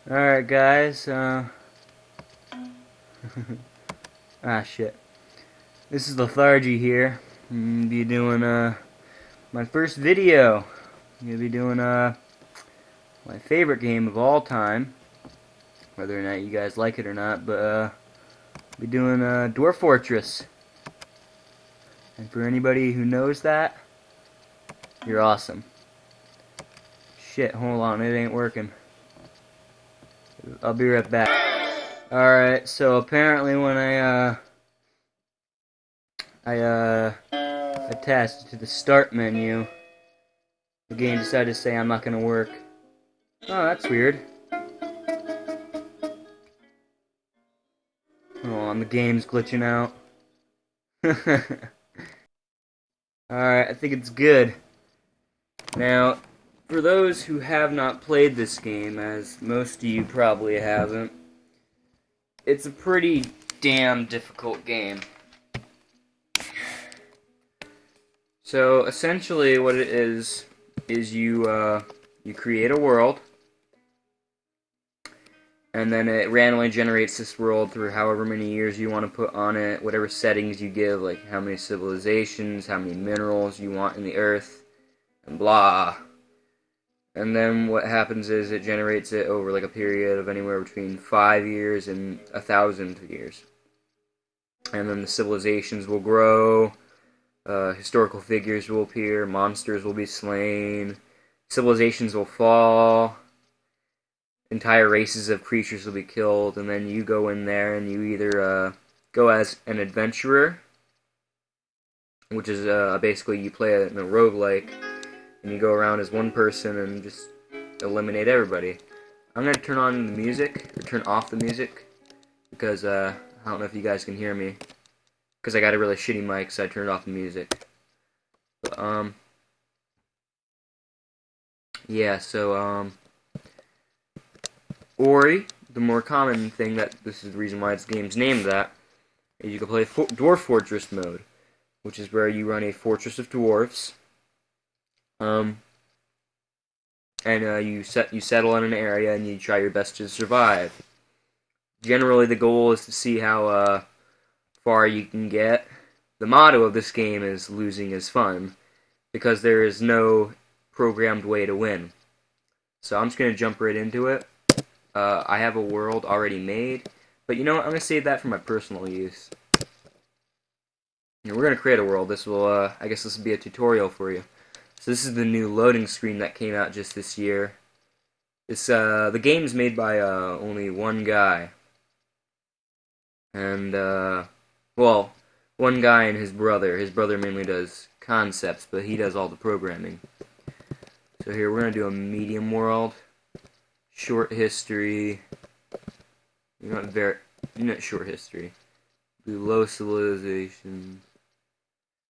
Alright guys, shit. This is Lethargy here. I'm gonna be doing, my first video. I'm gonna be doing, my favorite game of all time. Whether or not you guys like it or not, but, I'll be doing, Dwarf Fortress. And for anybody who knows that, you're awesome. Shit, hold on, it ain't working. I'll be right back. Alright, so apparently when I attached to the start menu, the game decided to say I'm not gonna work. Oh, that's weird. Hold on, the game's glitching out. Alright, I think it's good. Now, for those who have not played this game, as most of you probably haven't, it's a pretty damn difficult game. So, essentially what it is you create a world, and then it randomly generates this world through however many years you want to put on it, whatever settings you give, like how many civilizations, how many minerals you want in the earth, and blah. And then what happens is it generates it over like a period of anywhere between 5 years and 1,000 years. And then the civilizations will grow, historical figures will appear, monsters will be slain, civilizations will fall, entire races of creatures will be killed, and then you go in there and you either go as an adventurer, which is basically you play it in a roguelike, and you go around as one person and just eliminate everybody. I'm going to turn on the music, or turn off the music, because I don't know if you guys can hear me, because I got a really shitty mic, so I turned off the music. But, yeah, so, Ori, the more common thing that this is the reason why this game's named that, is you can play Dwarf Fortress mode, which is where you run a fortress of dwarves, and you settle in an area and you try your best to survive. Generally, the goal is to see how far you can get. The motto of this game is "Losing is fun," because there is no programmed way to win. So I'm just gonna jump right into it. I have a world already made, but you know what? I'm gonna save that for my personal use. We're gonna create a world. This will, I guess, this will be a tutorial for you. So this is the new loading screen that came out just this year. The game's made by only one guy, and well, one guy and his brother. His brother mainly does concepts, but he does all the programming. So here we're gonna do a medium world, short history. Not short history. Do low civilization.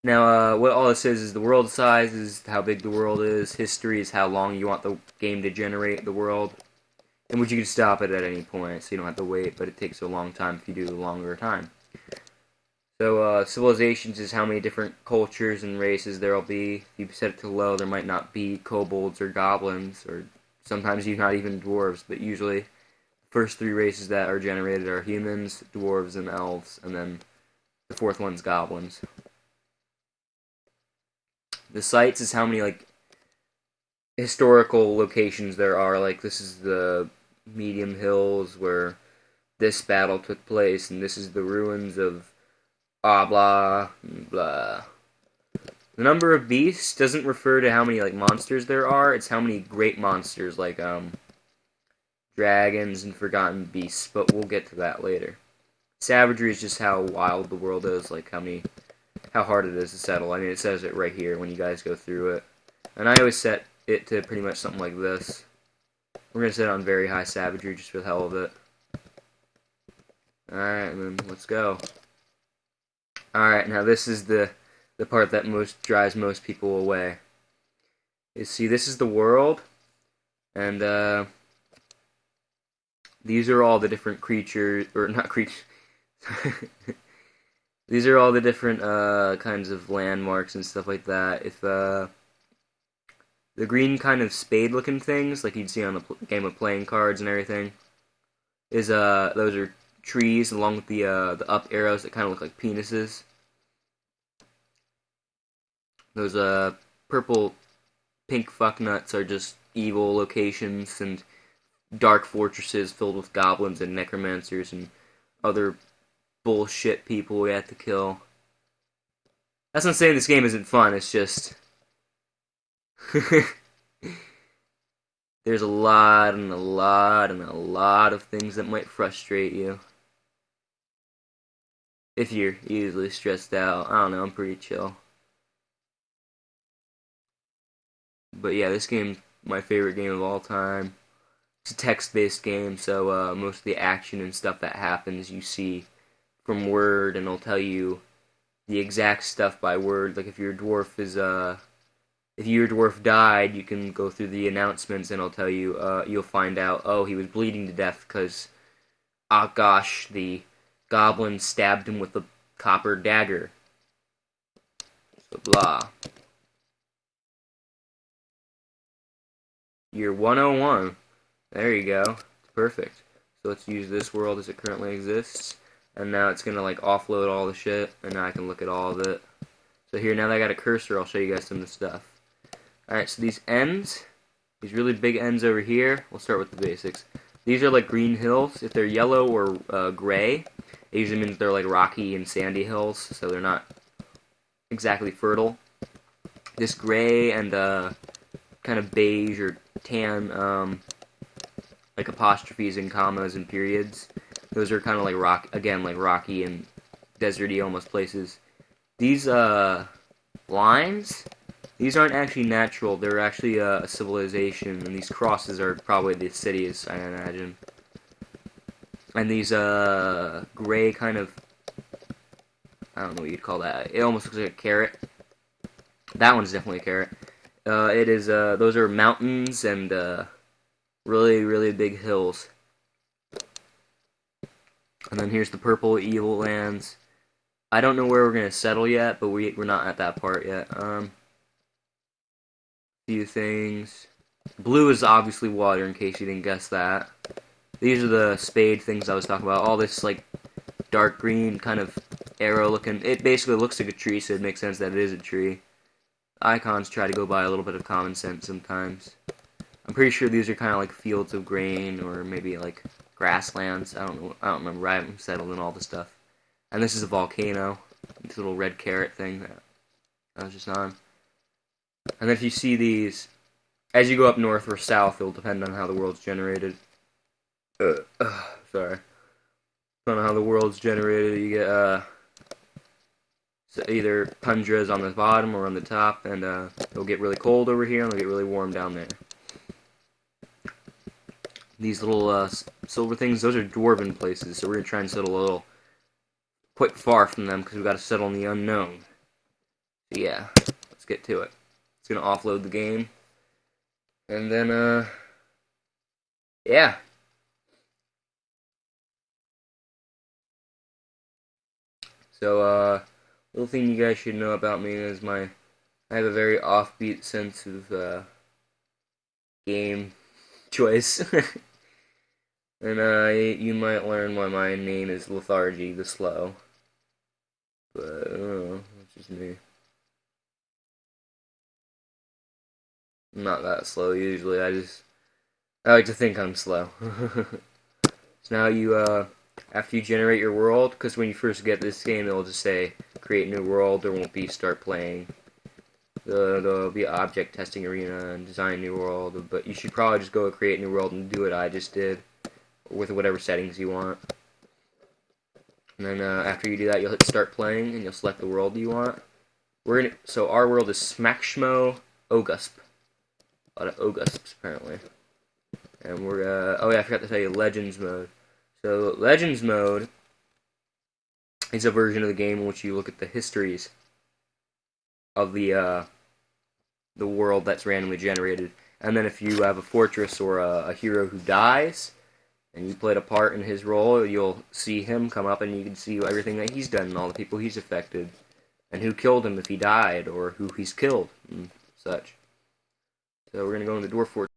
Now, what all this is the world size is how big the world is. History is how long you want the game to generate the world, in which you can stop it at any point, so you don't have to wait. But it takes a long time if you do a longer time. So, civilizations is how many different cultures and races there will be. If you set it to low, there might not be kobolds or goblins, or sometimes not even dwarves, but usually the first three races that are generated are humans, dwarves, and elves, and then the fourth one's goblins. The sites is how many, like, historical locations there are. Like, this is the medium hills where this battle took place, and this is the ruins of blah, blah. The number of beasts doesn't refer to how many, like, monsters there are. It's how many great monsters, like, dragons and forgotten beasts, but we'll get to that later. Savagery is just how wild the world is, like, how hard it is to settle. I mean, it says it right here when you guys go through it. And I always set it to pretty much something like this. We're going to set it on very high savagery just for the hell of it. Alright, then let's go. Alright, now this is the part that drives most people away. You see, this is the world, and these are all the different creatures, or not creatures. These are all the different kinds of landmarks and stuff like that. If the green kind of spade-looking things, like you'd see on the game of playing cards and everything, is those are trees along with the up arrows that kind of look like penises. Those purple pink fucknuts are just evil locations and dark fortresses filled with goblins and necromancers and other bullshit people we have to kill. That's not saying this game isn't fun, it's just there's a lot and a lot and a lot of things that might frustrate you. If you're easily stressed out. I don't know, I'm pretty chill. But yeah, this game's my favorite game of all time. It's a text-based game, so most of the action and stuff that happens you see from word, and it'll tell you the exact stuff by word. Like if your dwarf died, you can go through the announcements, and it'll tell you. You'll find out. Oh, he was bleeding to death because, oh gosh, the goblin stabbed him with a copper dagger. So blah. Year 101. There you go. Perfect. So let's use this world as it currently exists. And now it's going to like offload all the shit. And now I can look at all of it. So here, now that I got a cursor, I'll show you guys some of the stuff. Alright, so these ends, these really big ends over here, we'll start with the basics. These are like green hills. If they're yellow or gray, it usually means they're like rocky and sandy hills. So they're not exactly fertile. This gray and kind of beige or tan, like apostrophes and commas and periods. Those are kind of like like rocky and deserty almost places. These lines, these aren't actually natural. They're actually a civilization, and these crosses are probably the cities, I imagine. And these gray kind of, I don't know what you'd call that. It almost looks like a carrot. That one's definitely a carrot. Those are mountains and really, really big hills. And then here's the purple evil lands. I don't know where we're gonna settle yet, but we're not at that part yet. Few things. Blue is obviously water, in case you didn't guess that. These are the spade things I was talking about. All this like dark green kind of arrow looking. It basically looks like a tree, so it makes sense that it is a tree. Icons try to go by a little bit of common sense sometimes. I'm pretty sure these are kind of like fields of grain or maybe like grasslands. I don't know. I don't remember. I haven't settled in all the stuff. And this is a volcano. This little red carrot thing that I was just on. And if you see these, as you go up north or south, it'll depend on how the world's generated. Sorry. Depending on how the world's generated, you get so either tundras on the bottom or on the top, and it'll get really cold over here, and it'll get really warm down there. These little silver things, those are dwarven places, so we're going to try and settle a little quite far from them, because we've got to settle in the unknown. So yeah, let's get to it. It's going to offload the game. And then, yeah. So, little thing you guys should know about me is I have a very offbeat sense of, game choice. And, you might learn why my name is Lethargy, the Slow. But, I don't know, that's just me. I'm not that slow usually, I like to think I'm slow. So now after you generate your world, because when you first get this game, it'll just say, create new world, there won't be start playing. There'll be object testing arena and design new world, but you should probably just go create new world and do what I just did, with whatever settings you want. And then after you do that, you'll hit start playing, and you'll select the world you want. So our world is Smackshmo Ogusp. A lot of Ogusps, apparently. And oh yeah, I forgot to tell you, Legends mode. So, Legends mode is a version of the game in which you look at the histories of the world that's randomly generated. And then if you have a fortress or a hero who dies, and you played a part in his role, you'll see him come up and you can see everything that he's done and all the people he's affected. And who killed him if he died, or who he's killed, and such. So we're going to go into Dwarf Fortress.